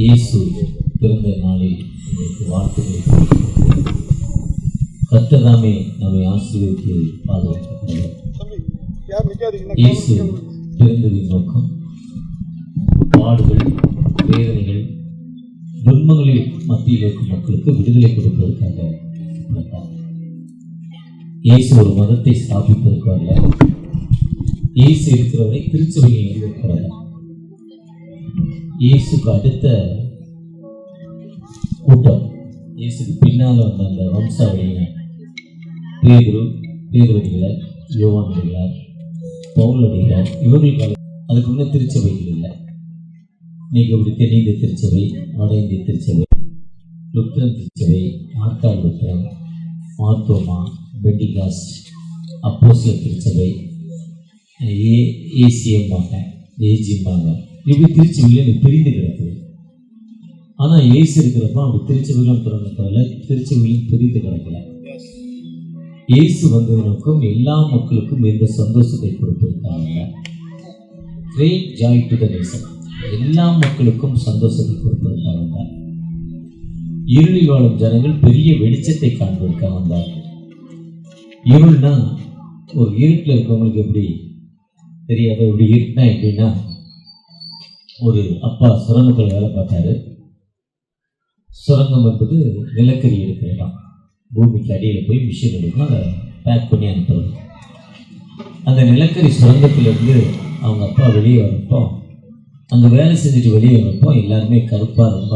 இயேசு பிறந்த நாளில் உங்களுக்கு வாழ்த்துக்களை கர்த்தராமே நம்மை ஆசீர்வதித்து பாதுகாக்கிறார். இயேசு பிறந்ததின் நோக்கம் பாடுகள், வேதனைகள், துன்பங்களில் மத்தியில் இருக்கும் மக்களுக்கு விடுதலை கொடுப்பதற்காக பிறந்தார். இயேசு ஒரு மதத்தை ஸ்தாபிப்பதற்கு அல்ல, இயேசு இருக்கிறவரை திருச்சபையை நிறுவப்படல. இயேசுக்கு அடுத்த கூட்டம், இயேசுக்கு பின்னால் வந்த அந்த வம்சாவளியினர் பேதுருவடிகளார், யோவானடிகளார், பவுலடிகளார், இவர்களுக்கு அதுக்கு முன்னே திருச்சபைகள் இல்லை. இன்னைக்கு அப்படி தென்னிந்திய திருச்சபை, வட இந்திய திருச்சபை, லுத்திரன் திருச்சபை, ஆர்த்தாள் லுத்திரன், மார்த்தோமா, பெண்டிகாஸ், அப்போஸ்தலர் திருச்சபை, ஏசிஎம்பாங்க, ஏஜிம்பாங்க, இப்படி திருச்சபையில் பிரிந்து கிடக்குது. ஆனால் ஏசு இருக்கிறப்ப அப்படி திருச்சபைகளும் பிறந்ததில்ல, திருச்சபைகளும் பிரிந்து கிடக்கல. இயேசு வந்தது நோக்கம் எல்லா மக்களுக்கும் எந்த சந்தோஷத்தை கொடுப்பதற்காக, great joy to the nation, எல்லா மக்களுக்கும் சந்தோஷத்தை கொடுப்பதற்காக வந்தார். இருளில் வாழும் ஜனங்கள் பெரிய வெளிச்சத்தை காண்பதற்காக வந்தார்கள். இருள்னா ஒரு இருட்டில் இருக்கவங்களுக்கு எப்படி தெரியாத, எப்படி இருட்டுனா எப்படின்னா, ஒரு அப்பா சுரங்கத்தில் வேலை பார்த்தாரு. சுரங்கம் என்பது நிலக்கரி எடுக்கிற இடம். பூமிக்கு அடியில் போய் மிஷின் எடுக்கணும், அதை பேக் பண்ணி அனுப்புறது. அந்த நிலக்கரி சுரங்கத்திலேருந்து அவங்க அப்பா வெளியே வரப்போ, அங்கே வேலை செஞ்சுட்டு வெளியே வரப்போ எல்லாருமே கருப்பாக ரொம்ப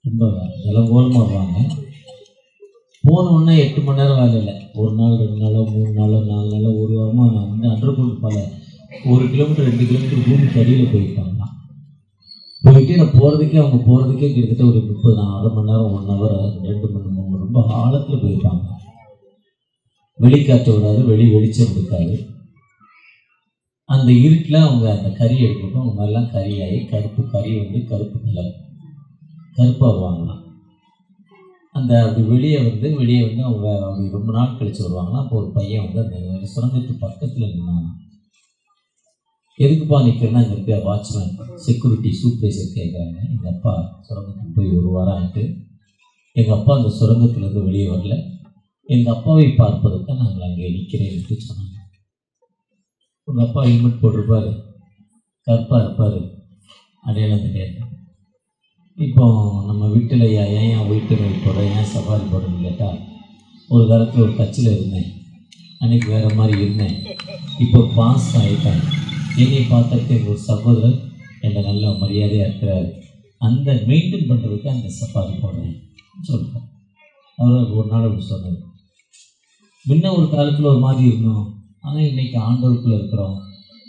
ரொம்ப நிலங்கோலமாக வருவாங்க. போனோன்னா 8 மணி நேரம் வேலை இல்லை. 1 நாள், 2 நாளோ, 3 நாளோ, 4 நாளோ, 1 வாரமாக நான் வந்து அண்டர்கிரவுண்ட் பல 1 கிலோமீட்டர் 2 கிலோமீட்டர் பூமிக்கு அடியில் போயிருப்பாங்களாம். போயிட்டு நான் அவங்க போகிறதுக்கே கிட்டத்தட்ட ஒரு 30 1/2 மணி நேரம், 1 ஹவர், 2 மணி நேரம், ரொம்ப ஆழத்தில் போயிருப்பாங்க. வெளிக்காற்று வராது, வெளிச்சம் இருக்காது. அந்த இருட்டில் அவங்க அந்த கறி எடுக்கிறப்போ அவங்க மாதிரிலாம் கறியாகி கறி வந்து கருப்பு கலர் கருப்பாக வருவாங்களாம். அந்த அப்படி வெளியே வந்து அவங்க அப்படி ரொம்ப நாள் கழிச்சு வருவாங்களாம். அப்போ ஒரு பையன் வந்து அந்த சுரங்கத்து பக்கத்தில் நின்னாங்க. எதுக்குப்பா நிற்கிறேன்னா, அங்கே இருக்க வாட்ச்மேன், செக்யூரிட்டி, சூப்பர்வைசர் கேட்குறாங்க. எங்கள் அப்பா சுரங்கத்துக்கு போய் 1 வாரம் ஆகிட்டு, எங்கள் அப்பா அந்த சுரங்கத்துலேருந்து வெளியே வரல, எங்கள் அப்பாவை பார்ப்பதற்கு நாங்கள் அங்கே நிற்கிறேன்னு சொன்னாங்க. உங்கள் அப்பா ஹெல்மெட் போட்டிருப்பார், கருப்பாக இருப்பார், அடையாளம் தெரியாது. இப்போ நம்ம வீட்டில் ஏன் வீட்டு நோய் போட, ஏன் சவாரி போடணும்னு கேட்டால், ஒரு காலத்தில் ஒரு கட்சியில் இருந்தேன், அன்றைக்கி வேறு மாதிரி இருந்தேன், இப்போ பாஸ் ஆகிட்டேன், என்னை பார்த்துட்டு எங்கள் ஒரு சகோதரர் என்னை நல்ல மரியாதையாக இருக்கிறார், அந்த மெயின்டைன் பண்ணுறதுக்கு அந்த சஃபாரி போடுறேன் சொல்லிட்டேன். அவர் ஒரு நாள் அப்படி சொன்னார். முன்ன ஒரு காலத்தில் ஒரு மாதிரி இருந்தோம், ஆனால் இன்றைக்கி ஆண்டவருக்குள்ளே இருக்கிறோம்,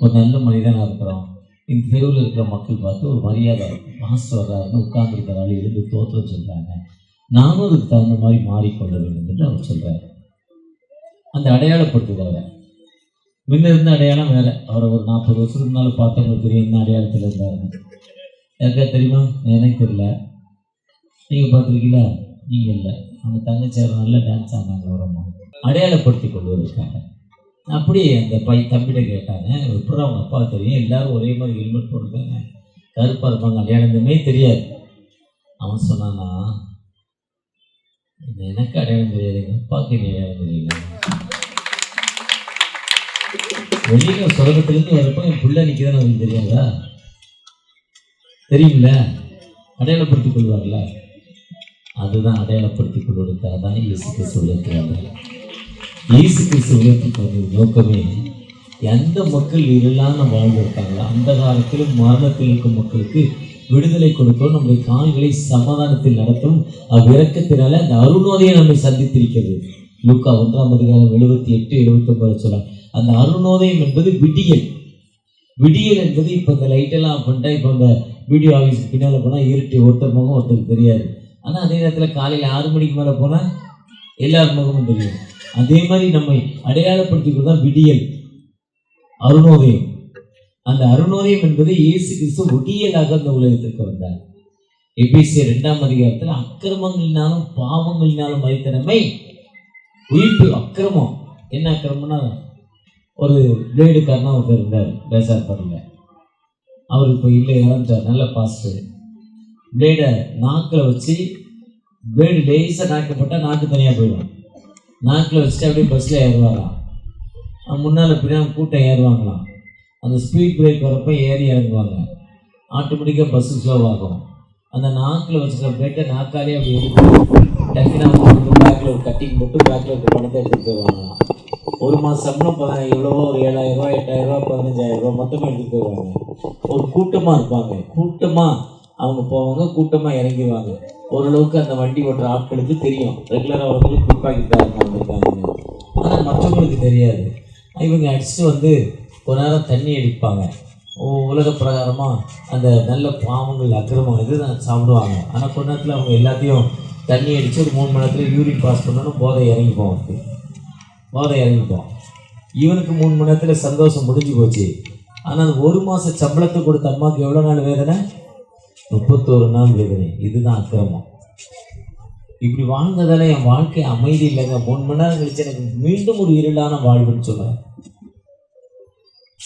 ஒரு நல்ல மனிதனாக இருக்கிறோம். இந்த தெருவில் இருக்கிற மக்கள் பார்த்து ஒரு மரியாதை இருக்கும். மாஸ்டர் வர்றாருன்னு உட்கார்ந்துருக்கிறாள், இருந்து தோற்றம் சொல்கிறாங்க, நானும் அதுக்கு தகுந்த மாதிரி மாறிக்கொள்ள வேண்டும் என்று அவர் சொல்கிறார். அந்த அடையாளப்படுத்துகிறார். முன்ன இருந்த அடையாளம் வேறு. அவரை ஒரு 40 வருஷத்துக்கு முன்னால் பார்த்தவங்களுக்கு தெரியும் என்ன அடையாளத்தில் இருந்தாருன்னு. யாருக்கா தெரியுமா? எனக்கு தெரியல. நீங்கள் பார்த்துருக்கீங்களா? நீங்கள் இல்லை. அவங்க தங்கச்சியார் நல்லா டான்ஸ் ஆனாங்க. வரமா அடையாளப்படுத்தி கொள்வதற்காக அப்படியே அந்த தம்பிகிட்ட கேட்டாங்க, எப்படா அவங்க அப்பா தெரியும், எல்லோரும் ஒரே மாதிரி ஹெல்மெட் போட்டுருக்காங்க, கருப்பாக இருப்பாங்க, அடையாளமே தெரியாது. அவன் சொன்னான்னா, எனக்கு அடையாளம் தெரியாது, எங்கள் அப்பாவுக்கு என்ன அடையாளம் தெரியல. வெளியில் சுரங்கத்திலேருந்து வரப்போ என் பிள்ளை நிற்கிறதுன்னு அவங்களுக்கு தெரியாதா? தெரியுமில்ல, அடையாளப்படுத்திக் கொள்வார்ல. அதுதான் அடையாளப்படுத்திக் கொள்வதற்காக தான் இயேசு கிறிஸ்து உலகத்துக்கு. இயேசு கிறிஸ்து உலகத்துக்கு வந்த நோக்கமே, எந்த மக்கள் இருளான வாழ்ந்திருக்காங்களோ அந்த காலத்திலும் மரணத்தில் இருக்கும் மக்களுக்கு விடுதலை கொடுக்கணும், நம்முடைய கால்களை சமாதானத்தில் நடத்தும். அவ்விரக்கத்தினால அந்த அருணோதயம் நம்மை சந்தித்திருக்கிறது. லூக்கா 1:78-79 சொல்லலாம். அந்த அருணோதயம் என்பது விடியல். விடியல் என்பது இப்போ இந்த லைட்டெல்லாம் ஆஃப் பண்ணிட்டா, இப்போ இந்த வீடியோ ஆஃபீஸுக்கு பின்னால் போனால் இருட்டு, ஒருத்தர் முகம் ஒருத்தருக்கு தெரியாது. ஆனால் அதே நேரத்தில் காலையில் 6 மணிக்கு மேலே போனால் எல்லார் முகமும் தெரியும். அதே மாதிரி நம்மை அடையாளப்படுத்திக் தான் விடியல், அருணோதயம். அந்த அருணோதயம் என்பது இயேசு கிறிஸ்து விடியலாக அந்த உலகத்திற்கு வந்தார். எபேசியர் 2 அக்கிரமங்களினாலும் பாவங்களினாலும் மரித்த நம்மை உயிர்ப்பு. அக்கிரமம் என்ன அக்கிரமம்னா, ஒரு பிளேடுக்காரனா ஒருத்தர் இருந்தார் பேசார் பாருங்க. அவர் இப்போ இல்லை, இறந்துட்டார். நல்ல பாஸ்டர். பிளேடை நாக்கில் வச்சு பிளேடு லேசாக நாக்கு போட்டால் நாக்கு தனியாக போயிடும். நாக்கில் வச்சுட்டு அப்படியே பஸ்ஸில் ஏறுவாராம். முன்னால் பின்னாடி கூட்டம் ஏறுவாங்களாம். அந்த ஸ்பீட் பிரேக் வரப்போ ஏறி இறங்குவாங்க. ஆட்டோமேட்டிக்காக பஸ்ஸு ஸ்லோவாகும். அந்த நாக்கில் வச்சுருக்க பிளேட்டை நாக்காலே அப்படி எடுத்து டக்குன்னு அவங்க வந்து பேக்கில் ஒரு கட்டிங் போட்டு பேக்கில் இருக்க பணத்தை எடுத்துகிட்டு போயிடுவாங்களாம். ஒரு மாதம் சம்பளம் எவ்வளவோ ஒரு 7,000 ரூபா 8,000 ரூபா 15,000 ரூபா மொத்தமாக எடுத்துகிட்டு போயிடுவாங்க. ஒரு கூட்டமாக இருப்பாங்க, கூட்டமாக அவங்க போவாங்க, கூட்டமாக இறங்கிடுவாங்க. ஓரளவுக்கு அந்த வண்டி ஓட்டுற ஆட்களுக்கு தெரியும் ரெகுலராக அவர்களுக்கு பிற்பாக்கிட்டாங்க வந்திருக்காங்கன்னு. ஆனால் மற்றவங்களுக்கு தெரியாது. இவங்க அடிச்சுட்டு வந்து ஒரு நேரம் தண்ணி அடிப்பாங்க. உலக பிரகாரமாக அந்த நல்ல பாவங்கள் அக்கிரமம் இது தான் சாப்பிடுவாங்க. ஆனால் கொஞ்ச நேரத்தில் அவங்க எல்லாத்தையும் தண்ணி அடித்து ஒரு 3 மணி நேரத்தில் யூரின் பாஸ் பண்ணணும். போதை இறங்கிப்போம். இவனுக்கு 3 மணி நேரத்தில் சந்தோஷம் முடிஞ்சு போச்சு. ஆனால் அந்த 1 மாத சம்பளத்தை கொடுத்த அம்மாவுக்கு எவ்வளோ நாள் வேதனை? 31 நாள் வேதனை. இதுதான் அக்கிரமம். இப்படி வாழ்ந்ததால என் வாழ்க்கை அமைதி இல்லைங்க. 3 மணி நேரம் கழிச்சு எனக்கு மீண்டும் ஒரு இருளான வாழ்வுன்னு சொல்கிறேன்.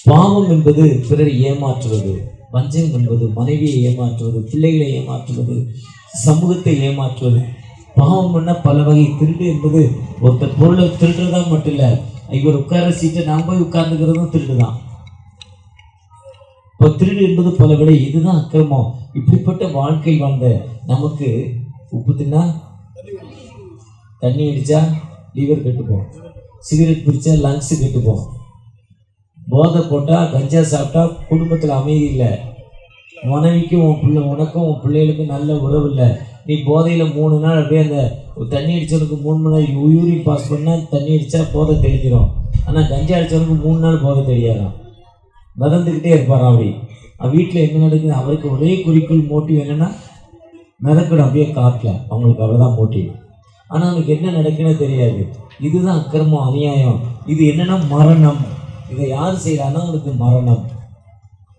பாவம் என்பது பிறரை ஏமாற்றுவது, வஞ்சகம் என்பது மனைவியை ஏமாற்றுவது, பிள்ளைகளை ஏமாற்றுவது, சமூகத்தை ஏமாற்றுவது. பாவம் பண்ண பல வகை. திருடு என்பது ஒருத்தர் பொருளை திருடுறதான் மட்டும் இல்லை, இவர் உட்கார சீட்டை நான் போய் உட்கார்ந்துக்கிறதும் திருடு தான். இப்போ திருடு என்பது பல விடை. இதுதான் அக்கிரமம். இப்படிப்பட்ட வாழ்க்கை வாழ்ந்த நமக்கு உப்பு தின்னா தண்ணி அடித்தா லிவர் கெட்டுப்போம், சிகரெட் பிடிச்சா லங்ஸு கெட்டுப்போம், போதை போட்டால் கஞ்சா சாப்பிட்டா குடும்பத்தில் அமைதி இல்லை, மனைவிக்கும் உனக்கும் உன் பிள்ளைகளுக்கும் நல்ல உறவு இல்லை. நீ போதையில் 3 நாள் அப்படியே அந்த தண்ணி அடித்தவனுக்கு 3 மணி நேரம் யூரின் பாஸ் பண்ணால் தண்ணி அடித்தா போதை தெளிஞ்சிடும். ஆனால் கஞ்சா அடித்தவனுக்கு 3 நாள் போதை தெரியாதான், மிதந்துக்கிட்டே இருப்பாரான். அப்படி வீட்டில் என்ன நடக்குது அவருக்கு ஒரே குறிக்கோள் மோட்டிவ் என்னென்னா மிதக்கணும் அப்படியே காட்டில். அவங்களுக்கு அவ்வளோதான் மோட்டிவ். ஆனால் அவனுக்கு என்ன நடக்குன்னு தெரியாது. இதுதான் அக்கிரமம், அநியாயம். இது என்னென்னா மரணம். இதை யார் செய்யறான்னா அவனுக்கு மரணம்.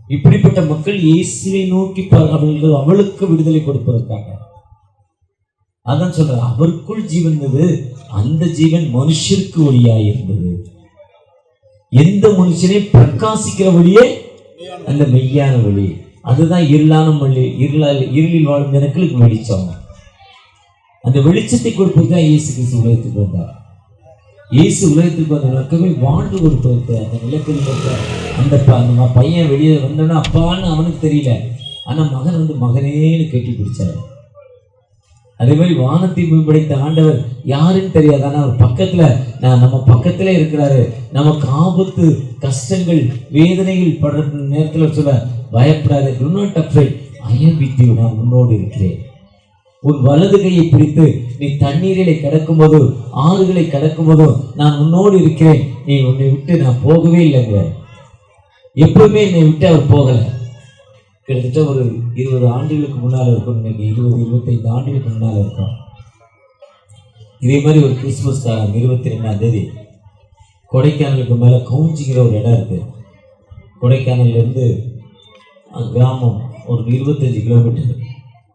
இப்படிப்பட்ட மக்கள் இயேசுவை நோக்கி அவர்கள் அவளுக்கு விடுதலை கொடுப்பதற்காக அதான் சொல்ற. அவருக்குள் ஜீவன் இருந்தது, அந்த ஜீவன் மனுஷருக்கு ஒளியாய் இருந்தது. எந்த மனுஷனை பிரகாசிக்கிற வழியே அந்த மெய்யான வழி. அதுதான் இருளான வழி. இருளில் வாழும் ஜனங்களுக்கு வெளிச்சம். அந்த வெளிச்சத்தை கொடுப்பதுதான் இயேசு கிறிஸ்து உலகத்துக்கு வந்தார். இயேசு உலகத்துக்கு வந்த நோக்கமே வாழ்ந்து கொடுப்பதற்கு. அந்த நிலத்தில் அந்த பையன் வெளியே வந்தோன்னா அப்பான்னு அவனுக்கு தெரியல, ஆனால் மகன் வந்து மகனேன்னு கட்டி பிடிச்சாரு. அதே மாதிரி வானத்தை படைத்த ஆண்டவர் யாருன்னு தெரியாது, ஆனால் அவர் பக்கத்தில் நம்ம பக்கத்தில் இருக்கிறாரு. நமக்கு ஆபத்து கஷ்டங்கள் வேதனைகள் படுற நேரத்தில் சொல்ல பயப்படாது. Do not afraid, I am with you. நான் உன்னோடு இருக்கிறேன். உன் வலது கையை பிடித்து நீ தண்ணீரிலே கிடக்கும் போது ஆறுகளை கிடக்கும் போதோ நான் உன்னோடு இருக்கிறேன். நீ உன்னை விட்டு நான் போகவே இல்லைங்க. எப்பவுமே என்னை விட்டு அவர் போகலை. கிட்டத்தட்ட ஒரு 20 ஆண்டுகளுக்கு முன்னால் இருக்கும். இன்னைக்கு 20-25 ஆண்டுகளுக்கு முன்னால் இருக்கும். இதே மாதிரி ஒரு கிறிஸ்துமஸ் காலம் 22ஆம் தேதி கொடைக்கானலுக்கு மேலே கவுஞ்சிங்கிற ஒரு இடம் இருக்குது. கொடைக்கானல்லேருந்து கிராமம் ஒரு 25 கிலோமீட்டர்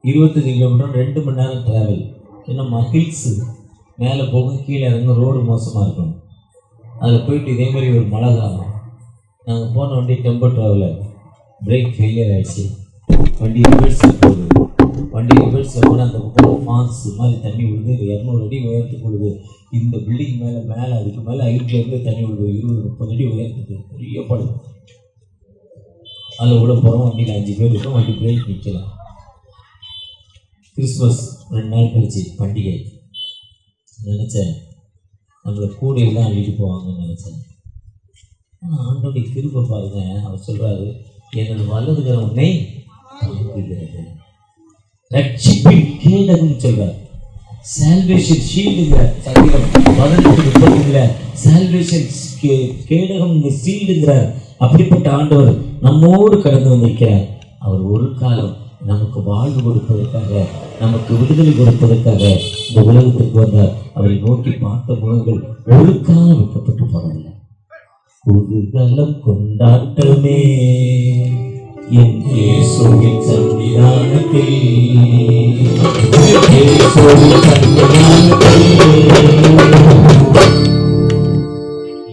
2 மணி நேரம் ட்ராவல். ஏன்னா ஹில்ஸு மேலே போகும், கீழே இறங்க ரோடு மோசமாக இருக்கும். அதில் போயிட்டு இதே மாதிரி ஒரு மழை காலம் நாங்கள் போன வண்டி டெம்போ ட்ராவலர் பிரேக் ஃபெயிலியர் ஆகிடுச்சு. வண்டி ரிவர்ஸில் போகுது. வண்டி ரிவர்ஸில் போனால் அந்த பக்கம் ஃபால்ஸ் மாதிரி தண்ணி விழுது. 200 அடி உயரத்துக்கு விழுது. இந்த பில்டிங் மேலே அதுக்கு மேலே ஹைட்லேருந்து தண்ணி விழுது. 20-30 அடி உயரத்துக்கு பெரிய படம். அதில் உள்ள போகிறோம். வண்டியில் 5 பேர் இருக்கும். வண்டி பிரேக் நிற்கலாம். கிறிஸ்மஸ் 2 நாள் கழிச்சு பண்டிகை. நினச்சேன் நம்மளை கூடையெல்லாம் அள்ளிட்டு போவாங்கன்னு நினச்சேன். ஆனால் ஆண்டோடைய கிருபை பாருங்க. அவர் சொல்கிறாரு, என்னோட வலதுகிற உன்னை தாங்குகிறது. ரட்சிப்பின் கேடகம்னு சொல்கிறார். சால்வேஷன் ஷீல்டுங்கிற சங்கீதம் 18:30 சால்வேஷன் கேடகம் ஷீல்டுங்கிறார். அப்படிப்பட்ட ஆண்டவர் நம்மோடு கடந்து வந்திருக்கிறார். அவர் ஒரு காலம் நமக்கு வாழ்வு கொடுப்பதற்காக, நமக்கு விடுதலை கொடுப்பதற்காக இந்த உலகத்திற்கு வந்தார். அவரை நோக்கி பார்த்த முகங்கள் ஒரு காலம் வைக்கப்பட்டு போனதில்லை. புதுகலம் கொண்டாட்டமே என் இயேசுவின் சன்னிதானத்தில்,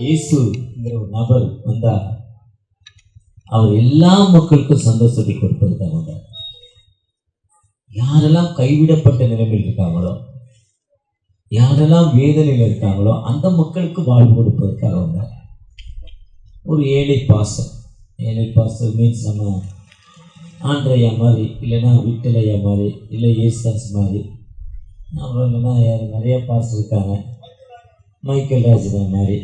இயேசுங்கிற ஒரு நபர் வந்தார். அவர் எல்லா மக்களுக்கும் சந்தோஷத்தை கொடுப்பதற்காக வந்தார். யாரெல்லாம் கைவிடப்பட்ட நிலைமையில் இருக்காங்களோ, யாரெல்லாம் வேதனையில் இருக்காங்களோ அந்த மக்களுக்கு வாழ்வு கொடுப்பதற்காக வந்தார். ஒரு ஏழை பாஸ்டர். ஏழை பாஸ்டர் மீன்ஸ் நம்ம ஆண்ட்ரையா மாதிரி, இல்லைன்னா விட்டலையா மாதிரி, இல்லை ஏசுதாஸ் மாதிரி, அப்புறம் இல்லைன்னா நிறைய பாஸ்டர் இருக்காங்க, மைக்கேல் ராஜன் மாதிரி,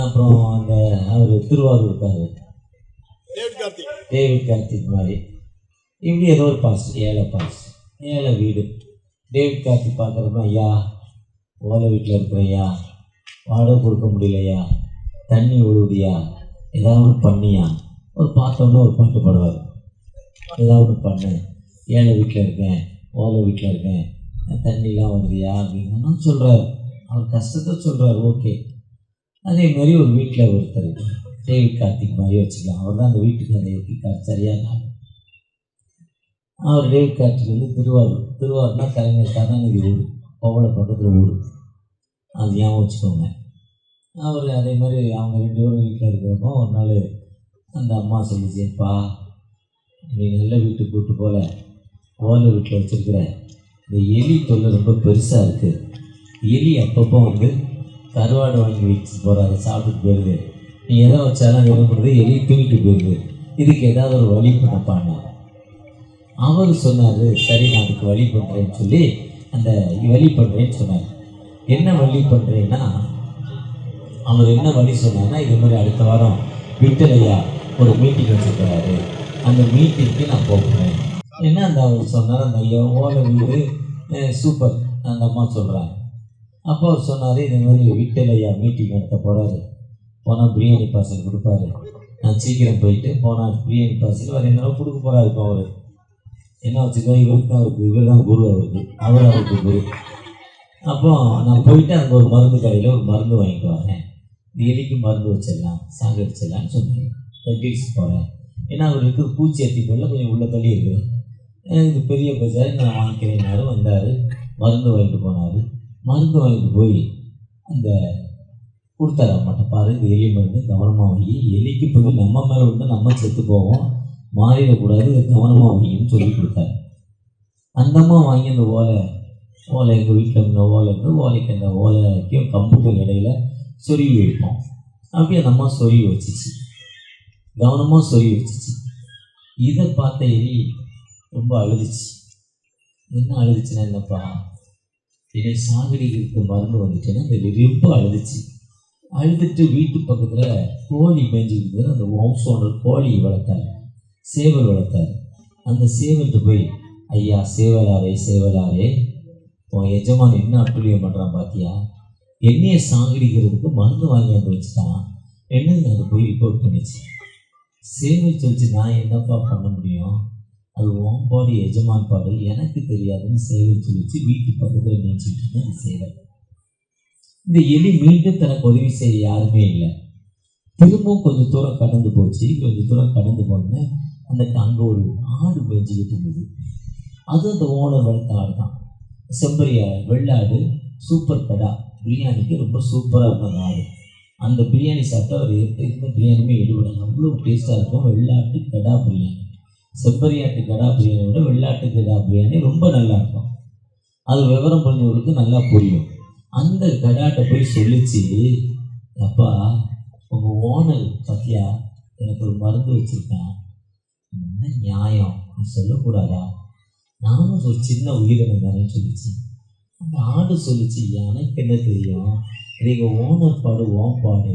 அப்புறம் அந்த அவர் திருவாரூர் இருக்காரு டேவிட் கார்த்திக் மாதிரி, இப்படி ஏதோ ஒரு பாஸ்டர், ஏழை பாஸ்டர், ஏழை வீடு. டேவிட் கார்த்திக் பார்க்குறப்ப, ஐயா ஓலை வீட்டில் இருக்கிற ஐயா, வாடகை கொடுக்க முடியலையா, தண்ணி ஒழுகுதியா, ஏதாவது பண்ணியா, ஒரு பார்த்தோன்னே ஒரு பாட்டு பாடுவார், ஏதாவது பண்ணு, ஏழை வீட்டில் இருக்கேன், ஓலை வீட்டில் இருக்கேன், தண்ணிலாம் வருதியா அப்படின்னு சொல்கிறார். அவர் கஷ்டத்தை சொல்கிறார். ஓகே. அதே மாதிரி ஒரு வீட்டில் ஒருத்தர் டேவிட் கார்த்திக் மாதிரி வச்சுக்கலாம். அவர் தான் அந்த வீட்டுக்கு அந்த சரியான ஆள். அவர் டேவிட் கார்த்திக் வந்து திருவாரூர்னா கலைஞர் கருணாநிதி ஊர், கோவளை பக்கத்தில் ஊர், அது ஞாபகம் வச்சுக்கோங்க. அவர் அதே மாதிரி அவங்க 2 பேரும் வீட்டில் இருக்கிறப்போ ஒரு நாள் அந்த அம்மா சொல்லிச்சேப்பா, நீ நல்ல வீட்டுக்கு கூப்பிட்டு போல, ஓலை வீட்டில் வச்சுருக்கிற இந்த எலி தொல்லை ரொம்ப பெருசாக இருக்குது. எலி அப்பப்போ வந்து கருவாடு வாங்கி வச்சு போகிறாரு, சாப்பிட்டுட்டு போயிடுது. நீ எதை வச்சாலும் விரும்புறது, எலி தூங்கிட்டு போயிடுது. இதுக்கு ஏதாவது ஒரு வழி பண்ணப்பான்னு அவர் சொன்னார். சரி, நான் அதுக்கு வழி பண்ணுறேன்னு சொல்லி அந்த வழி பண்ணுறேன்னு சொன்னார். என்ன வழி பண்ணுறேன்னா, அவர் என்ன வழி சொன்னார்னா, இது மாதிரி அடுத்த வாரம் விட்டலையா ஒரு மீட்டிங் வச்சுருக்கிறாரு, அந்த மீட்டிங்க்கு நான் போகிறேன். ஏன்னா அந்த அவர் சொன்னார், அந்த ஐயா ஓலை வீடு சூப்பர், அந்த அம்மா சொல்கிறாங்க. அப்போ அவர் சொன்னார், இது மாதிரி விட்டலையா மீட்டிங் நடத்த போகிறாரு, போனால் பிரியாணி பார்சல் கொடுப்பாரு, நான் சீக்கிரம் போயிட்டு போனால் பிரியாணி பார்சல் வேறு என்ன கொடுக்க போகிறாரு. இப்போ அவர் என்ன வச்சுக்கோ, இவர் தான் குரு, அவருக்கு குரு. அப்போ நான் போயிட்டு அங்கே ஒரு மருந்து கடையில் ஒரு மருந்து வாங்கிட்டு வரேன், எலிக்கு மருந்து வச்சிடலாம், சாகடிச்சிடலான்னு சொன்னேன். டீல்ஸ் போகிறேன். ஏன்னா அவர் இருக்கிற பூச்சி எத்திக்கொள்ள கொஞ்சம் உள்ள தள்ளி இருக்குது. இது பெரிய பஜார், நான் வாங்கிக்கிறேன்னாரு. வந்தார், மருந்து வாங்கிட்டு போனார். மருந்து வாங்கிட்டு போய் அந்த கொடுத்தாரு அம்மாட்ட, பாரு இது எலி மருந்து, கவனமாக வாங்கி, எலிக்கு போய் நம்ம மேலே வந்து நம்ம செத்து போவோம், மாறிடக்கூடாது, இது கவனமாக வாங்கின்னு சொல்லி கொடுத்தாரு. அந்த அம்மா வாங்கி அந்த ஓலை எங்கள் வீட்டில் இருந்த ஓலை இருந்து ஓலைக்கு அந்த ஓலைக்கும் கம்புக்கும் இடையில சொருவி வைப்போம். அப்படி அந்த அம்மா சொருவி வச்சிச்சு, கவனமாக சொருவி வச்சிச்சு. இதை பார்த்த எலி ரொம்ப அழுதுச்சு. என்ன அழுதுச்சுன்னா, என்னப்பா என்னை சாகடிக்கிறதுக்கு மருந்து வந்துட்டேன்னா அந்த ரொம்ப அழுதுச்சு. அழுதுட்டு வீட்டு பக்கத்தில் கோழி மேய்ஞ்சிக்கிட்டு அந்த ஹவுஸ் ஓனர் கோழி வளர்த்தார், சேவல் வளர்த்தார். அந்த சேவல்கிட்ட போய், ஐயா சேவலாரே, உன் எஜமான் என்ன அட்டுழியம் பண்ணுறான் பார்த்தியா, என்னையை சாகடிக்கிறதுக்கு மருந்து வாங்கியாந்து வச்சுட்டான் என்னன்னு அதை போய் ரிப்போர்ட் பண்ணிச்சு. சேவல் சொல்லிச்சு, நான் என்னப்பா பண்ண முடியும், அது உன் பாடு, எஜமான் பாடு, எனக்கு தெரியாதுன்னு சேவல் சொல்லிச்சு. வீட்டு பக்கத்தில் நினச்சிக்கிட்டு இருந்த அந்த சேவல். இந்த எலி மீண்டும் தனக்கு உதவி செய்ய யாருமே இல்லை. திரும்பவும் கொஞ்சம் தூரம் கடந்து போச்சு. கொஞ்சம் தூரம் கடந்து போனோன்னே அந்த அங்கே ஒரு ஆடு மேய்ஞ்சிக்கிட்டு இருந்தது. அது அந்த ஓனர் வளர்த்த ஆடு தான், செம்பரியா வெள்ளாடு, சூப்பர் கடா, பிரியாணிக்கு ரொம்ப சூப்பராக இருக்கும் அந்த ஆடு. அந்த பிரியாணி சாப்பிட்டா அவர் இருந்த பிரியாணியுமே எடுபடும், அவ்வளோ டேஸ்ட்டாக இருக்கும். வெள்ளாட்டு கடா பிரியாணி, செம்பரியாட்டு கடா பிரியாணி விட வெள்ளாட்டு கடா பிரியாணி ரொம்ப நல்லா இருக்கும். அது விவரம் பண்ணவங்களுக்கு நல்லா புரியும். அந்த கடாட்டை போய் சொல்லிச்சு, அப்பா உங்கள் ஓனர் பார்த்தியா எனக்கு ஒரு மருந்து வச்சுருக்கான், என்ன நியாயம், நீ சொல்லக்கூடாதா, நானும் ஒரு சின்ன உயிரினம் தானேன்னு சொல்லிச்சு. அந்த ஆடு சொல்லிச்சு, எனக்கு என்ன தெரியும், நீங்கள் ஓனர் பாடு ஓன் பாடு,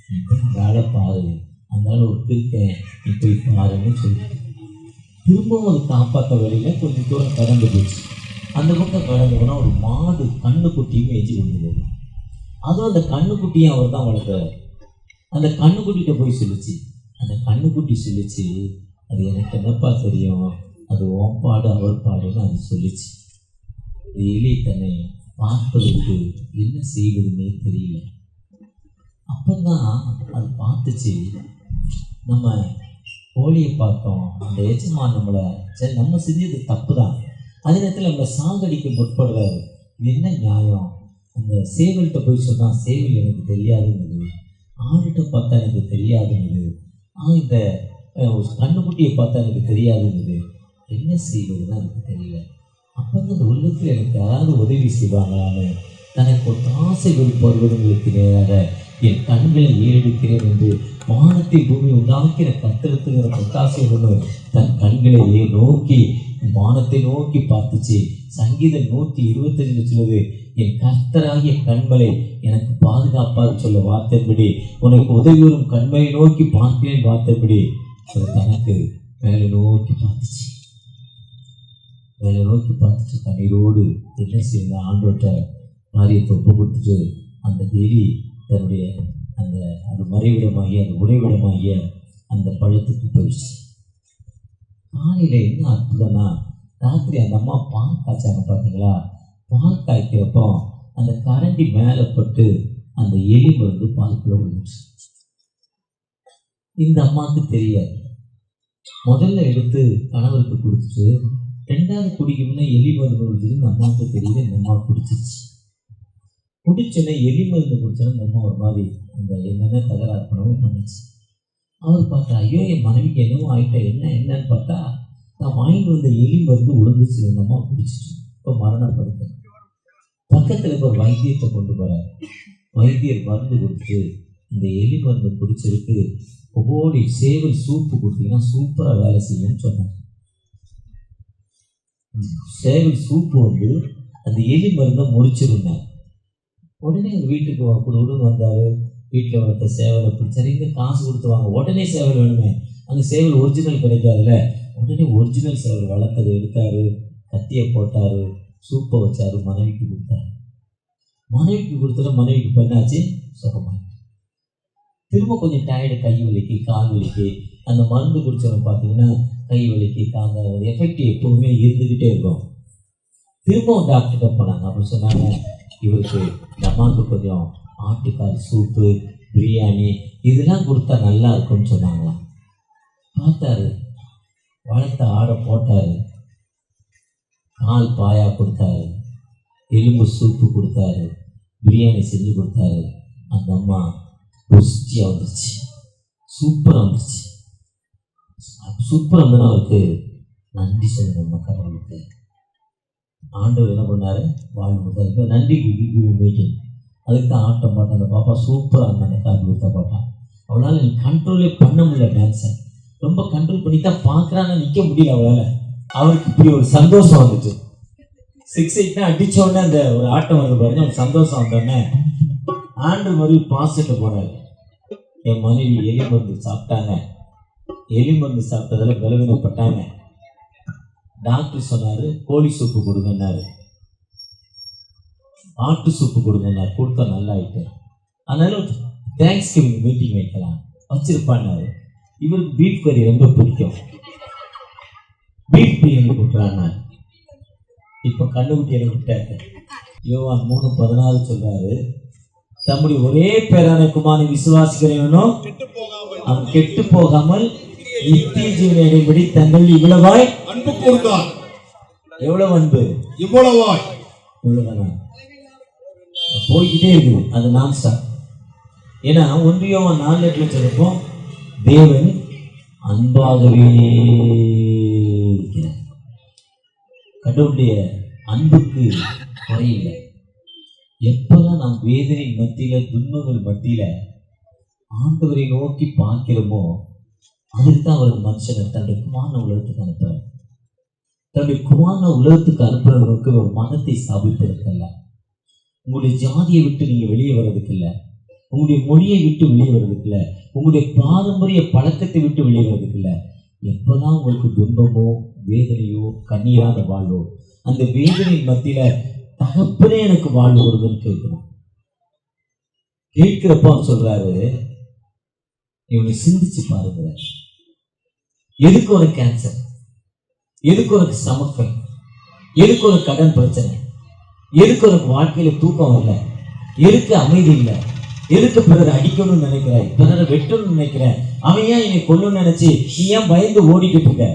நீ போய் வேலை பாரு, அதனால ஒரு இருக்கேன், நீ போய் பாருன்னு சொல்லி திரும்பவும் அது காப்பாற்ற வழியில் கொஞ்சம் தூரம் கடந்து போச்சு. அந்த பக்கம் கடந்து போனால் ஒரு மாடு கண்ணுக்குட்டியும் மேய்ச்சி கொண்டுது. அதுவும் அந்த கண்ணுக்குட்டியும் அவர் தான் வளர்க்குறாரு. அந்த கண்ணுக்குட்டிகிட்ட போய் சொல்லிச்சு. அந்த கண்ணுக்குட்டி சொல்லிச்சு, அது எனக்கு என்னப்பா தெரியும், அது ஓன் பாடு அவர் பாடுன்னு அது சொல்லிச்சு. எலி தன்னை பார்ப்பதற்கு என்ன செய்வதுன்னே தெரியல. அப்போதான் அது பார்த்துச்சு, நம்ம கோழியை பார்த்தோம், அந்த எஜமான் நம்மளை, சரி நம்ம செஞ்சது தப்பு தான், அதே நேரத்தில் நம்மளை சாகடிக்க முற்படுறாரு, இது என்ன நியாயம். அந்த சேவல்கிட்ட போய் சொன்னால் சேவல் எனக்கு தெரியாதுங்கிறது, ஆடுகிட்ட பார்த்தா எனக்கு தெரியாதுங்கிறது, இந்த கண்ணுக்குட்டியை பார்த்தா எனக்கு தெரியாதுங்கிறது, என்ன செய்வதுன்னு எனக்கு தெரியல. அப்போ அந்த உலகத்தில் எனக்கு யாராவது உதவி செய்வாங்களான்னு தனக்கு ஒரு ஆசை விருப்பவர்களுக்கு நேராக என் கண்களை ஏறெடுக்கிறேன் என்று வானத்தை பூமி உண்டாக்கிற கத்திரத்துங்கிற பொட்டாசை ஒன்று தன் கண்களை நோக்கி வானத்தை நோக்கி பார்த்துச்சு. சங்கீதம் 125 சொல்லுது, என் கர்த்தராகிய கண்களை எனக்கு பாதுகாப்பாக சொல்ல வார்த்தைப்படி உனக்கு உதவி வரும் கண்களை நோக்கி பார்க்கிறேன் வார்த்தைப்படி அது தனக்கு மேலே நோக்கி பார்த்துச்சு. மேலே நோக்கி பார்த்துட்டு கண்ணீரோடு என்ன செய்யுங்க ஆண்டோட்ட காரியத்தை ஒப்பு கொடுத்துட்டு அந்த எலி தன்னுடைய அந்த மறைவிடமாகிய அந்த உறைவிடமாகிய அந்த பழத்துக்கு போயிடுச்சு. காலையில் என்ன அற்புதம்னா, ராத்திரி அந்த அம்மா பால் காய்ச்சாங்க பார்த்தீங்களா, பால் காய்க்கிறப்போ அந்த கரண்டி மேலே பட்டு அந்த எலி மருந்து பாலுக்குள்ள விழுந்துச்சு. இந்த அம்மாவுக்கு தெரியாது. முதல்ல எடுத்து கணவருக்கு கொடுத்துட்டு 2வது குடிக்கணும்னா எலி மருந்து விழுந்துச்சு. இந்த அம்மாவுக்கு தெரியல. இந்த அம்மா குடிச்சிருச்சு. குடிச்சோன்னே எலி மருந்து குடிச்சோன்னா இந்த அம்மா ஒரு மாதிரி அந்த என்னென்ன தகராறு பண்ணவும் பண்ணிச்சு. அவர் பார்த்தா, ஐயோ என் மனைவிக்கு என்னவோ ஆகிட்டேன், என்னன்னு பார்த்தா நான் வாங்கிட்டு வந்த எலி மருந்து உழுந்துச்சு. இந்த அம்மா குடிச்சிட்டு இப்போ மரணப்படுத்த பக்கத்தில் இப்போ வைத்தியத்தை கொண்டு போகிறார். வைத்தியர் மருந்து கொடுத்து இந்த எலி மருந்து குடிச்சிருக்கு, ஒவ்வொரு சேவல் சூப்பு கொடுத்தீங்கன்னா சூப்பராக வேலை செய்யும்னு சொன்னாங்க. சேவல் சூப்பு வந்து அந்த எலி மருந்தை முறிச்சிருந்தாங்க. உடனே எங்கள் வீட்டுக்கு கொடுன்னு வந்தார். வீட்டில் வளர்த்த சேவலை பிடிச்சாரு. இங்கே காசு கொடுத்து வாங்க, உடனே சேவல் வேணுமே, அங்கே சேவல் ஒரிஜினல் கிடைக்காதுல்ல. உடனே ஒரிஜினல் சேவல் வளர்த்ததை எடுத்தார், கத்தியை போட்டார், சூப்பை வச்சார், மனைவிக்கு கொடுத்தாரு. மனைவிக்கு கொடுத்துட்டு மனைவிக்கு பெண்ணாச்சு சுகமாக. திரும்ப கொஞ்சம் டயர்டு, கை வலிக்கு கால் வலிக்கு, அந்த மருந்து குடிச்சவங்க பார்த்தீங்கன்னா கை வலிக்கு கால் எஃபெக்ட் எப்போதுமே இருந்துக்கிட்டே இருக்கும். திரும்பவும் டாக்டர்கிட்ட போனாங்க. அப்போ சொன்னாங்க, இவருக்கு அம்மாவுக்கு கொஞ்சம் ஆட்டுக்கால் சூப்பு, பிரியாணி இதெல்லாம் கொடுத்தா நல்லா இருக்கும்னு சொன்னாங்களாம். பார்த்தாரு, வளர்த்த ஆடை போட்டார், கால் பாயா கொடுத்தாரு, எலும்பு சூப்பு கொடுத்தாரு, பிரியாணி செஞ்சு கொடுத்தாரு. அந்த அம்மா ருசியாக வந்துருச்சு, சூப்பராக வந்துருச்சு. சூப்பராக இருந்ததுன்னா அவருக்கு நன்றி சொல்லணும். நம்ம கடவுளுக்கு ஆண்டவர் என்ன பண்ணார், வாழ்வு இப்போ நன்றி மீட்டிங். அதுக்கு தான் ஆட்டம் பாட்டம். அந்த பாப்பா சூப்பராக இருந்தாங்க, காப்பி கொடுத்தா பாப்பா. அவளால் கண்ட்ரோலே பண்ண முடியல. டான்ஸை ரொம்ப கண்ட்ரோல் பண்ணி தான் பார்க்குறான்னு நிற்க முடியல அவளால். அவருக்கு இப்படி ஒரு சந்தோஷம் வந்துச்சு. 6-8 அடித்தோடனே அந்த ஒரு ஆட்டம் வந்து பாருங்க, அவனுக்கு சந்தோஷம் வந்தோடனே ஆண்டு மாதிரி பாசிட்டு போனார். என் மனைவி எலி மருந்து சாப்பிட்டாங்க, எலி மருந்து சாப்பிட்டதில் பலவீனப்பட்டாங்க. டாக்டர் சொன்னார் கோழி சூப்பு கொடுங்கன்னாரு, ஆட்டு சூப்பு கொடுங்கன்னாரு. கொடுத்தா நல்லா ஆயிட்டு. அதனால தேங்க்ஸ் கிவிங் மீட்டிங் வைக்கலாம் வச்சிருப்பான்னாரு. இவருக்கு பீஃப் கறி ரொம்ப பிடிக்கும், பீஃப் பிரியாணி கொடுக்குறாங்க. இப்போ கண்ணுக்குட்டி விட்டாரு. யோவான் 3:14 சொல்றாரு, தம்முடைய ஒரே பேரான குமாரனை விசுவாசிக்கிறவனும் அவன் கெட்டு போகாமல் நித்திய ஜீவனை அடையும்படி தங்கள் இவ்வளவாய் அன்பு கூர்ந்தார். எவ்வளவு அன்பு, இவ்வளவாய், இவ்வளவுதானா? போய்கிட்டே இருக்குது அது நான் ஸ்டாப். ஏன்னா 1 யோவான் 4:8 சொல்றப்போ தேவன் அன்பாகவே இருக்கிறார். கடவுளுடைய அன்புக்கு குறையில்லை. எப்பெல்லாம் நாம் வேதனை மத்தியில, துன்பங்கள் மத்தியில ஆண்டவரை நோக்கி பார்க்கிறோமோ அதுக்கு தான் அவர் மனுஷனை தன்னுடைய குமாரனை உலகத்துக்கு அனுப்புறார். தன்னுடைய குமாரனை உலகத்துக்கு அனுப்புறவருக்கு ஒரு மதத்தை ஸ்தாபிப்பதற்கல்ல, உங்களுடைய ஜாதியை விட்டு நீங்க வெளியே வர்றதுக்கு இல்லை, உங்களுடைய மொழியை விட்டு வெளியே வர்றதுக்கு இல்லை, உங்களுடைய பாரம்பரிய பழக்கத்தை விட்டு வெளியே வர்றதுக்கு இல்லை. எப்பெல்லாம் உங்களுக்கு துன்பமோ வேதனையோ கண்ணீராத வாழ்வோ அந்த வேதனையின் மத்தியில தகப்பனே எனக்கு வாழ்வு வருதுன்னு கேட்கணும். கேட்கிறப்ப அவர் சொல்றாரு, இவனை சிந்திச்சு பாருங்க. எதுக்கு ஒரு கேன்சர், எதுக்கு ஒரு ஸ்டமக், எதுக்கு ஒரு கடன் பிரச்சனை, எதுக்கு ஒரு வாழ்க்கையில தூக்கம் வரல, எதுக்கு அமைதி இல்லை, எதுக்கு பிறரை அடிக்கணும்னு நினைக்கிறேன், பிறரை வெட்டணும்னு நினைக்கிறேன், அவன் ஏன் என்னை கொல்லணும்னு நினைச்சு நீ ஏன் பயந்து ஓடிக்கிட்டு இருக்க?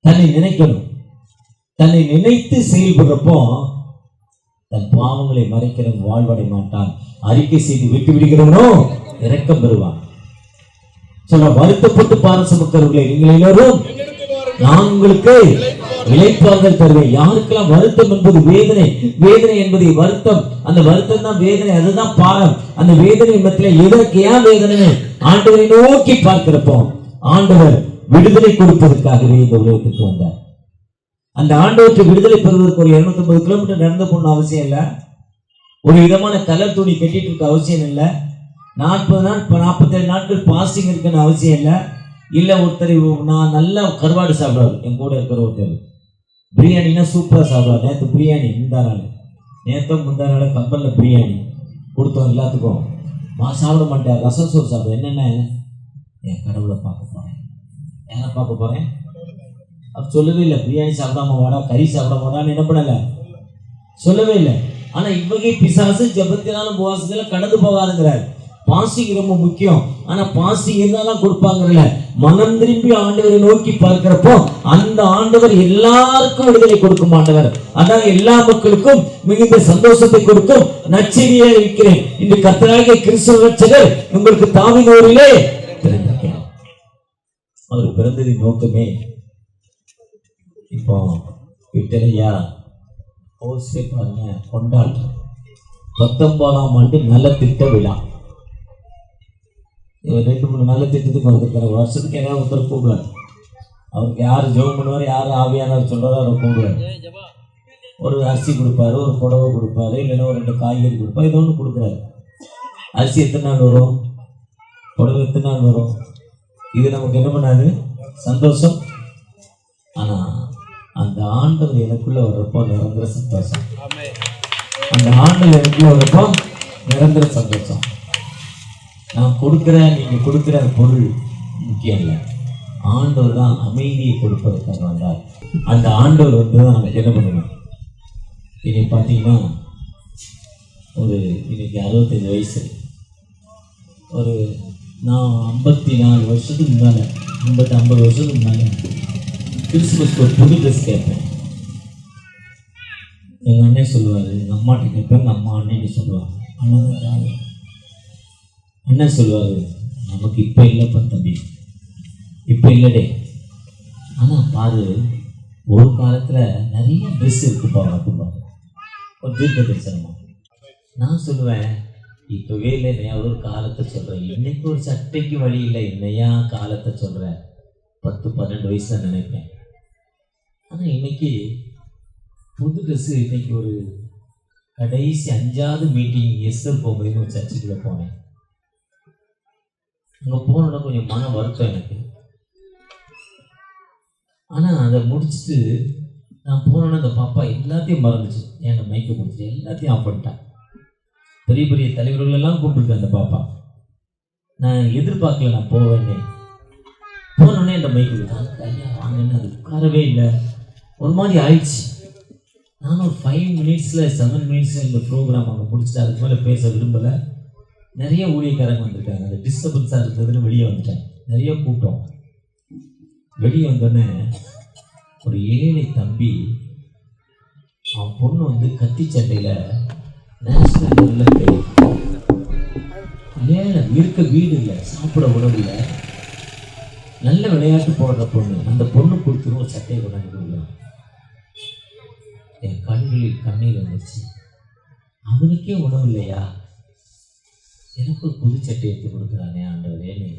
தன்னை நினைக்கணும். தன்னை நினைத்து செயல்படுறப்போ தன் பாவங்களை மறைக்கிறவன் வாழ்வடை மாட்டான், அறிக்கை செய்து விட்டு விடுகிறவனோ இரக்கம் பெறுவான். சொல்ல, வருத்தப்பட்டு பாரம் சுமக்கிறவர்களே நீங்கள் எல்லோரும் நான் உங்களுக்கு இளைப்பாறுதல் தருவேன். யாருக்கெல்லாம் வருத்தம் என்பது வேதனை, வேதனை என்பது வருத்தம், அந்த வருத்தம் தான் வேதனை, அதுதான் பாரம். அந்த வேதனை மத்தியில எதற்கு ஏன் வேதனை? ஆண்டவரை நோக்கி பார்க்கிறப்போ ஆண்டவர் விடுதலை கொடுப்பதற்காகவே இந்த உலகத்துக்கு வந்தார். அந்த ஆண்டவற்றை விடுதலை பெறுவதற்கு ஒரு 250 கிலோமீட்டர் நடந்து போன அவசியம் இல்லை. ஒரு விதமான கலர் துணி கட்டிட்டு இருக்க அவசியம் இல்லை. 40 நாள் 47 நாட்கள் பாஸ்டிங் இருக்குன்னு அவசியம் இல்லை. இல்லை ஒருத்தர் நான் நல்லா கருவாடு சாப்பிடுவார், என் கூட இருக்கிற ஒருத்தர் பிரியாணினா சூப்பராக சாப்பிடுவார். நேற்று பிரியாணி, முந்தா நாள் கம்பலில் பிரியாணி கொடுத்தோம் எல்லாத்துக்கும். நான் சாப்பிட மாட்டேன், ரசம் சோறு சாப்பிடுவேன். என்னென்ன, என் கடவுளை பார்க்க போகிறேன். யாரை பார்க்க போகிறேன்? அப்படி சொல்லவே இல்லை. பிரியாணி சாப்பிடாம வாடா, கறி சாப்பிட வாடான்னு என்ன பண்ணலை, சொல்லவே இல்லை. ஆனால் இவ்வகை பிசாசு ஜெபத்தினாலும் உபவாசத்தில கடந்து போகாதுங்கிறார். பாஸ்டிங் ரொம்ப முக்கியம். ஆனா பாஸ்டிங் இருந்தாலும் கொடுப்பாங்கல்ல. மனம் திரும்பி ஆண்டவரை நோக்கி பார்க்கிறப்போ அந்த ஆண்டவர் எல்லாருக்கும் விடுதலை கொடுக்கும் ஆண்டவர். அதான் எல்லா மக்களுக்கும் மிகுந்த சந்தோஷத்தை கொடுக்கும் நற்செய்தியா இருக்கிறேன். இந்த கர்த்தராகிய கிறிஸ்து ரட்சகர் உங்களுக்கு தாவீதூரிலே பிறந்தார். அவர் பிறந்ததின் நோக்கமே இப்போ விட்டலையா பாருங்க கொண்டாட்டம். 19ஆம் ஆண்டு நலத்திட்ட விழா. 2-3 நல்ல திட்டத்துக்கு வந்திருக்கிற வருஷத்துக்கு ஏதாவது ஒருத்தர் கூப்பிடுவார். அவருக்கு யார் ஜெபம் பண்ணுவார், யார் ஆவியானவர் சொல்றாரோ அவரை கூப்பிடுவார். ஒரு அரிசி கொடுப்பாரு, ஒரு புடவை கொடுப்பாரு, இல்லைன்னா ஒரு 2 காய்கறி கொடுப்பாரு, ஏதோ ஒன்று கொடுக்குறாரு. அரிசி எத்தனை நாள் வரும், புடவை எத்தனை நாள் வரும், இது நமக்கு என்ன பண்ணாது, சந்தோஷம். ஆனா அந்த ஆண்டவர் எனக்குள்ள வர்றப்போ நிரந்தர சந்தோஷம். அந்த ஆண்டவர் எனக்குள்ள வர்றப்போ நிரந்தர சந்தோஷம். நான் கொடுக்குற, நீங்க கொடுக்குற பொருள் முக்கியம் இல்லை. ஆண்டவர் தான் அமைதியை கொடுப்பதற்காக வந்தார். அந்த ஆண்டவர் வந்து தான் நம்ம என்ன பண்ணணும். இன்னைக்கு பார்த்தீங்கன்னா இன்னைக்கு 65 வயசு. நான் 54 வருஷத்துக்கு முன்னால, 50 வருஷத்துக்கு முன்னால கிறிஸ்துமஸ்க்கு ஒரு புது ட்ரெஸ் கேட்பேன். எங்கள் அண்ணன் சொல்லுவார், எங்கள் அம்மாட்ட கேட்பேன், எங்கள் அம்மா அண்ணன் சொல்லுவாங்க. அண்ணன் சொல்லுவார், நமக்கு இப்போ இல்லைப்பா தம்பி, இப்போ இல்லைடே. ஆனால் பாரு, ஒரு காலத்தில் நிறைய ட்ரெஸ் இருக்குப்பா மட்டும்பா, ஒரு தீர்க்க தரிசனமா. நான் சொல்லுவேன், இப்போவே இல்லை, என்னையா ஒரு காலத்தை சொல்கிறேன். இன்னைக்கு ஒரு சட்டைக்கு வழி இல்லை, என்னையா காலத்தை சொல்கிறேன். 10-12 வயசுல நினைப்பேன். ஆனால் இன்னைக்கு புது ட்ரெஸ்ஸு. இன்னைக்கு ஒரு கடைசி 5வது மீட்டிங் எஸ்எல் போகும்போது ஒரு சர்ச்சுக்குள்ளே போனேன். அங்கே போனோன்னா கொஞ்சம் மன வருத்தம் எனக்கு. ஆனால் அதை முடிச்சுட்டு நான் போனோன்னா அந்த பாப்பா எல்லாத்தையும் மறந்துச்சு. என் மைக்கை முடிச்சுட்டு எல்லாத்தையும் ஆஃப் பண்ணிட்டேன். பெரிய பெரிய தலைவர்களெல்லாம் கூப்பிட்டுருக்கேன் அந்த பாப்பா. நான் எதிர்பார்க்கல, நான் போவேன்னே. போனோடனே அந்த மைக்கு கையா வாங்கன்னு அது உட்காரவே இல்லை. ஒரு மாதிரி ஆயிடுச்சு. நானும் ஒரு 5 மினிட்ஸில் 7 மினிட்ஸில் இந்த ப்ரோக்ராம் அங்கே முடிச்சுட்டு அதுக்கு மேலே பேச விரும்பலை. நிறைய ஊழியக்காரங்க வந்திருக்காங்க. அந்த டிஸ்டர்பன்ஸாக இருந்ததுன்னு வெளியே வந்துட்டேன். நிறைய கூட்டம். வெளியே வந்தோடனே ஒரு ஏழை தம்பி, அவன் பொண்ணு வந்து கத்தி சட்டையில் நேஷனல் லெவலில் ஏழை, இருக்க வீடு இல்லை, சாப்பிட உணவு இல்லை, நல்ல விளையாட்டு போடுற பொண்ணு. அந்த பொண்ணு கொடுத்துரும் ஒரு சட்டையை கொண்டாந்து கொடுக்குறான். என் கண்களில் கண்ணீர் வந்துருச்சு. அவனுக்கே உணவு இல்லையா, எனக்கு ஒரு புது சட்டை எடுத்து கொடுக்குறானே ஆண்டவரேன்னு.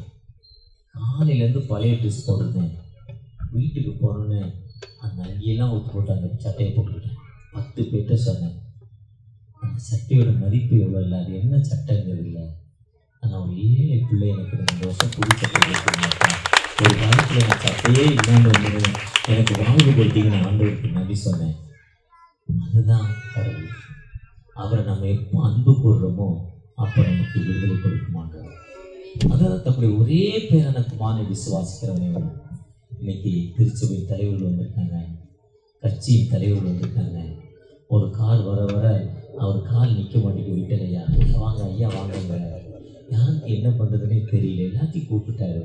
காலையிலேருந்து பழைய ட்ரெஸ் போட்டிருந்தேன். வீட்டுக்கு போனோன்னு அந்த அங்கேயெல்லாம் ஊற்றி போட்டு அந்த சட்டையை போட்டுக்கிட்டேன். 10 பேர்கிட்ட சொன்னேன், அந்த சட்டையோட மதிப்பு எவ்வளோ இல்லை, அது என்ன சட்டைங்கிறது இல்லை. ஆனால் ஒரு ஏழை பிள்ளை எனக்கு 2 வருஷம் புது சட்டை கொடுத்துருந்தேன். ஒரு காலத்தில் எனக்கு சட்டையே இல்லாமல் எனக்கு வாங்கி கொடுத்தீங்கன்னு ஆண்டவருக்கு நன்றி சொன்னேன். அதுதான் கடவுள். அவரை நம்ம எப்போ அன்பு கூடுறோமோ அப்போ நமக்கு விடுதலை கொடுக்க மாட்டோம். அதான் தம்முடைய ஒரே பேரான குமாரனை விசுவாசிக்கிறவங்க. இன்னைக்கு திருச்சபை தலைவர்கள் வந்திருக்காங்க, கட்சியின் தலைவர்கள் வந்திருக்காங்க. ஒரு கார் வர வர அவர் கால் நிற்க மாட்டேங்குது. விட்டலையா, ஐயா வாங்க, ஐயா வாங்க. யாருக்கு என்ன பண்ணுறதுன்னே தெரியல. எல்லாத்தையும் கூப்பிட்டாரு.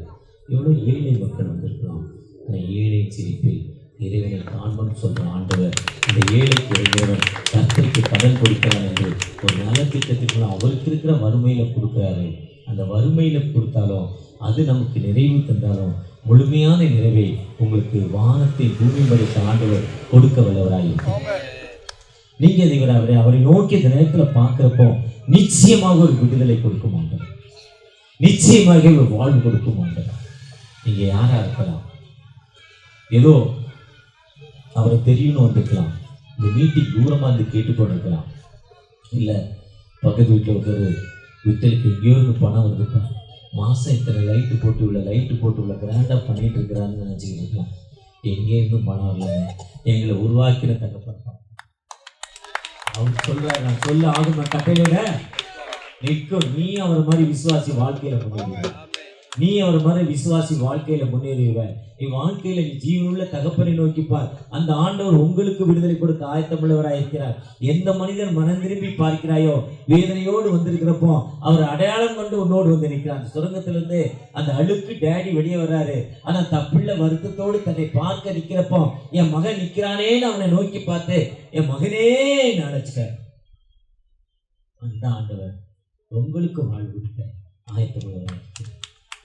எவ்வளோ ஏழை மக்கள் வந்திருக்கலாம். ஆனால் ஏழை சிரிப்பில் இறைவனை காண்பன்னு சொல்கிற ஆண்டவர் இந்த ஏழைக்கு இறைவன் கர்த்தருக்கு கடன் கொடுக்கிறார் என்று ஒரு நல்ல திட்டத்திற்கு அவருக்கு இருக்கிற வறுமையில் கொடுக்குறாரு. அந்த வறுமையில் கொடுத்தாலும் அது நமக்கு நிறைவு தந்தாலும் முழுமையான நிறைவை உங்களுக்கு வானத்தை பூமி படைத்த ஆண்டவர் கொடுக்க வல்லவராயிருக்கிறார். நீங்க அவரை நோக்கி இந்த நேரத்தில் பார்க்கிறப்போ நிச்சயமாக ஒரு விடுதலை கொடுக்க மாட்டார், நிச்சயமாக ஒரு வாழ்வு கொடுக்க மாட்டார். நீங்க யாரா இருக்கலாம், ஏதோ அவரை தெரியணும் வந்திருக்கலாம், இந்த மீட்டிங் தூரமா இருந்து கேட்டுக்கொண்டிருக்கலாம், இல்லை பக்கத்து வீட்டில் ஒருத்தர் வீட்டிற்கு எங்கேயோ இருந்து பணம் வருதுப்பா, மாதம் இத்தனை லைட்டு போட்டு உள்ள கிராண்டாக பண்ணிட்டு இருக்கிறான்னு நினச்சிக்கிட்டு இருக்கலாம். எங்கேருந்து பணம் இல்லைங்க, எங்களை உருவாக்கிற தகப்பா அவர் சொல்றாரு, நான் சொல்ல ஆகும் கட்டையில நிற்கும். நீ அவர் மாதிரி விசுவாசி வாழ்க்கையில முன்னேறுவ, நீ அவர் மாதிரி விசுவாசி வாழ்க்கையில முன்னேறிடுவ. நீ வாழ்க்கையில நீ ஜீவனுள்ள தகப்பனை நோக்கிப்பார். அந்த ஆண்டவர் உங்களுக்கு விடுதலை கொடுக்க ஆயத்தமுள்ளவராக இருக்கிறார். எந்த மனிதன் மனம் திரும்பி பார்க்கிறாயோ, வேதனையோடு வந்திருக்கிறப்போ அவர் அடையாளம் கொண்டு உன்னோடு வந்து நிற்கிறான். சுரங்கத்திலிருந்து அந்த அழுக்கு டேடி வெளியே வர்றாரு, ஆனா தப்பிள்ள வருத்தத்தோடு தன்னை பார்க்க நிற்கிறப்போ என் மகன் நிற்கிறானேன்னு அவனை நோக்கி பார்த்து என் மகனே நினைச்சுக்க. அந்த ஆண்டவர் உங்களுக்கு வாழ்வு கொடுக்க ஆயத்தமுள்ளவராக இருக்கிறார்.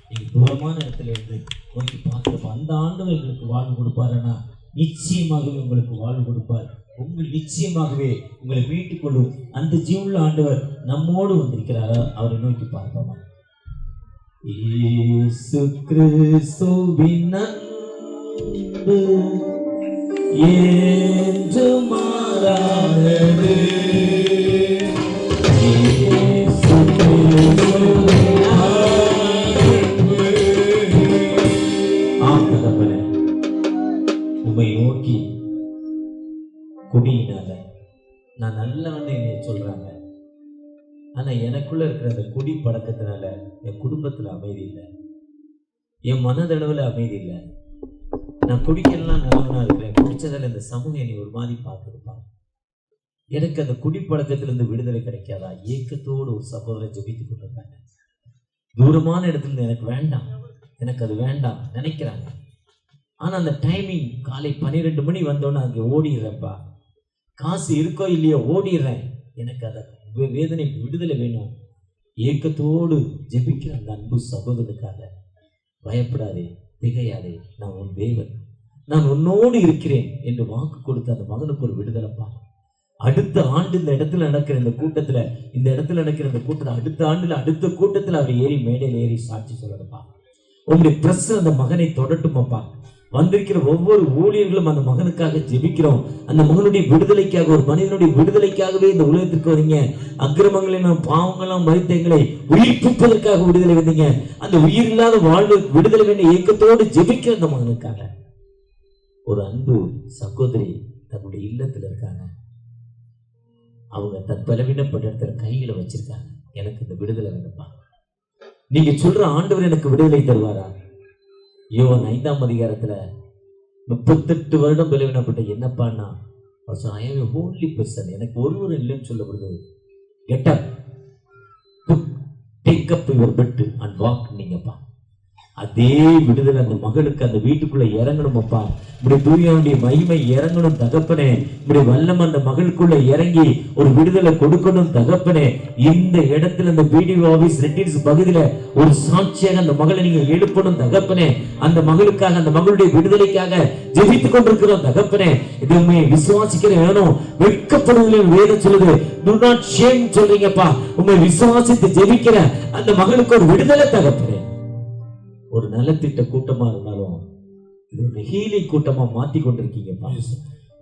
நீங்க தூரமான இடத்துல இருந்து நோக்கி பார்க்கிறப்ப அந்த ஆண்டவர் எங்களுக்கு வாழ்வு கொடுப்பாருன்னா நிச்சயமாகவே உங்களுக்கு வாழ்வு கொடுப்பார். உங்கள் நிச்சயமாகவே உங்களை மீட்டுக் கொள்ளும் அந்த ஜீவனுள்ள ஆண்டவர் நம்மோடு வந்திருக்கிறாரா, அவரை நோக்கி பார்ப்போமா. இயேசு கிறிஸ்துவின் அன்பு என்று மாறாதது. இயேசு கிறிஸ்துவின் உம்மை நோக்கி குடியினால நான் நல்லவன்னு என்னைய சொல்றாங்க, ஆனா எனக்குள்ள இருக்கிற அந்த குடி பழக்கத்தினால என் குடும்பத்துல அமைதி இல்லை, என் மனதளவுல அமைதி இல்லை. நான் குடிக்கலாம் நல்லவனா இருக்கிறேன், குடிச்சதில் இந்த சமூகம் என்னை ஒரு மாதிரி பார்த்துருப்பாங்க. எனக்கு அந்த குடிப்பழக்கத்திலிருந்து விடுதலை கிடைக்காதா? ஏக்கத்தோடு ஒரு சகோதரன் ஜெபித்துக் கொண்டிருக்காங்க. தூரமான இடத்துல இருந்து எனக்கு வேண்டாம், எனக்கு அது வேண்டாம் நினைக்கிறாங்க. ஆனால் அந்த டைமிங் காலை 12 மணி வந்தோன்னே அங்கே ஓடிடுறேன்ப்பா, காசு இருக்கோ இல்லையோ ஓடிடுறேன். எனக்கு அதை வேதனை விடுதலை வேணும். ஏக்கத்தோடு ஜெபிக்கிற அந்த அன்பு சகோதரனுக்காக பயப்படாதே, திகையாதே, நான் உன் தேவன், நான் உன்னோடு இருக்கிறேன் என்று வாக்கு கொடுத்த அந்த மகனுக்கு ஒரு விடுதலைப்பா. அடுத்த ஆண்டு இந்த இடத்துல நடக்கிற இந்த கூட்டத்தில் அடுத்த ஆண்டுல அடுத்த கூட்டத்தில் அவர் ஏறி மேடையில் ஏறி சாட்சி சொல்லணும்ப்பா. உங்களுடைய பிரஸ் அந்த மகனை தொடட்டுமாப்பா. வந்திருக்கிற ஒவ்வொரு ஊழியர்களும் அந்த மகனுக்காக ஜெபிக்கிறோம். அந்த மகனுடைய விடுதலைக்காக, ஒரு மனிதனுடைய விடுதலைக்காகவே இந்த உலகத்திற்கு வரீங்க. அக்கிரமங்களின் பாவங்களாம் மறித்த எங்களை உயிர்ப்பிப்பதற்காக விடுதலை வந்தீங்க. அந்த உயிர் இல்லாத வாழ்வு விடுதலை வேண்டிய ஏக்கத்தோடு ஜெபிக்கிற அந்த மகனுக்காக ஒரு அன்பு சகோதரி தன்னுடைய இல்லத்தில் இருக்காங்க. அவங்க தன் பலவீனப்பட்ட இடத்துல கைகளை வச்சிருக்காங்க. எனக்கு இந்த விடுதலை வேணும்ப்பா. நீங்க சொல்ற ஆண்டவர் எனக்கு விடுதலை தருவாரா? யோவான் 5ஆம் அதிகாரத்துல 38 வருடம் பலவீனப்பட்ட என்னப்பான்னா ஐ ஆம் எ ஹோன்லி பர்சன், எனக்கு ஒருவர் இல்லைன்னு சொல்லப்படுது. Get up, take up your bed and walk. நீங்கப்பா அதே விடுதலை அந்த மகளுக்கு அந்த வீட்டுக்குள்ள இறங்கணும் அப்பா. இப்படி தூயாவுடைய மகிமை இறங்கணும் தகப்பனே. இப்படி வல்லம் அந்த மகளுக்குள்ள இறங்கி ஒரு விடுதலை கொடுக்கணும் தகப்பனே. இந்த இடத்துல இந்த பிடிஓ ஆபீஸ் ரெட்டில்ஸ் பகுதியில ஒரு சாட்சியாக அந்த மகளை நீங்க எழுப்பணும் தகப்பனே. அந்த மகளுக்காக, அந்த மகளுடைய விடுதலைக்காக ஜெபித்துக் கொண்டிருக்கிறோம் தகப்பனே. இதுவுமே விசுவாசிக்கிற வேணும், வெட்கப்படுவதில் வேதம் சொல்லுது. do not shame சொல்றீங்கப்பா. உண்மை விசுவாசித்து ஜெபிக்கிற அந்த மகளுக்கு ஒரு விடுதலை தகப்பனே. ஒரு நலத்திட்ட கூட்டமா இருந்தாலும் இது ஒரு ஹீலிங் கூட்டமா மாத்தி கொண்டிருக்கீங்கப்பா.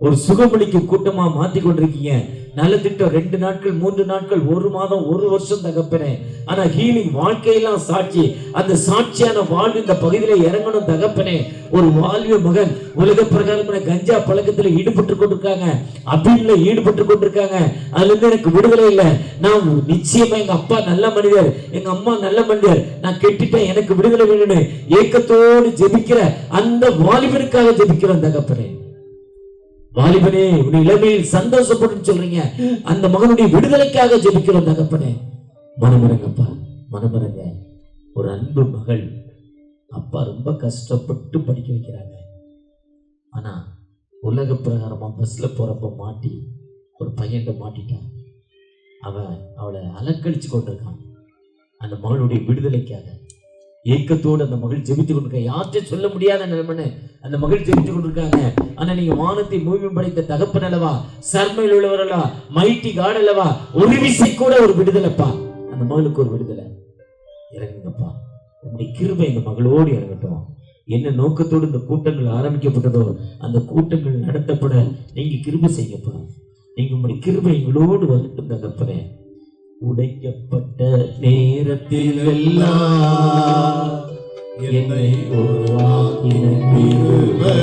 ஒரு சுகமளிக்கும் கூட்டமா மாத்தி கொண்டிருக்கீங்க. நலத்திட்டம் 2 நாட்கள் 3 நாட்கள் 1 மாதம் 1 வருஷம் தகப்பனே. ஆனா ஹீலிங் வாழ்க்கையெல்லாம் சாட்சி. அந்த சாட்சியான வாழ்வு இந்த பகுதியில இறங்கணும் தகப்பனே. ஒரு வாழ்வு மகன் உலக பிரகாரமான கஞ்சா பழக்கத்துல ஈடுபட்டு கொண்டிருக்காங்க, அபின்ல ஈடுபட்டு கொண்டிருக்காங்க. அதுல இருந்து எனக்கு விடுதலை இல்லை. நான் நிச்சயமா எங்க அப்பா நல்ல மனிதர், எங்க அம்மா நல்ல மனிதர், நான் கெட்டுட்டேன், எனக்கு விடுதலை வேணும்னு ஏக்கத்தோடு ஜெபிக்கிற அந்த வாலிபனுக்காக ஜெபிக்கிறோம் தகப்பனே. வாலிபனே, உன் இளமையில் சந்தோஷப்பட்டு சொல்றீங்க, அந்த மகனுடைய விடுதலைக்காக ஜெபிக்கிறோம் தகப்பனே. மனமரங்கப்பா, மனமரங்க. ஒரு அன்பு மகள், அப்பா ரொம்ப கஷ்டப்பட்டு படிக்க வைக்கிறாங்க. ஆனா உலக பிரகாரமா பஸ்ல போறப்ப மாட்டி ஒரு பையன் மாட்டிட்டான். அவன் அவளை அலக்கழிச்சு கொண்டிருக்கான். அந்த மகளுடைய விடுதலைக்காக ஏக்கத்தோடு அந்த மகள் ஜெபித்து கொண்டிருக்க, யார்கிட்ட சொல்ல முடியாத நிலைமைன்னு அந்த மகள் ஜெபித்து கொண்டிருக்காங்க. ஆனா நீங்க வானத்தை பூமி படைத்த தகப்பன் அல்லவா, சர்மையில் உள்ளவரல்லா, மைட்டி காட் அல்லவா, ஒரு விசை கூட ஒரு விடுதலைப்பா, அந்த மகளுக்கு ஒரு விடுதலை. இறங்குங்கப்பா, உங்களுடைய கிருபை இந்த மகளோடு இறங்கட்டும். என்ன நோக்கத்தோடு இந்த கூட்டங்கள் ஆரம்பிக்கப்பட்டதோ அந்த கூட்டங்கள் நடத்தப்பட நீங்க கிருபை செய்யப்பா. நீங்க உங்களுடைய கிருபை எங்களோடு வரட்டும் தகப்பனே. உடைக்கப்பட்ட நேரத்தில் எல்லாம் என்னை உருவாக்கின கிருபை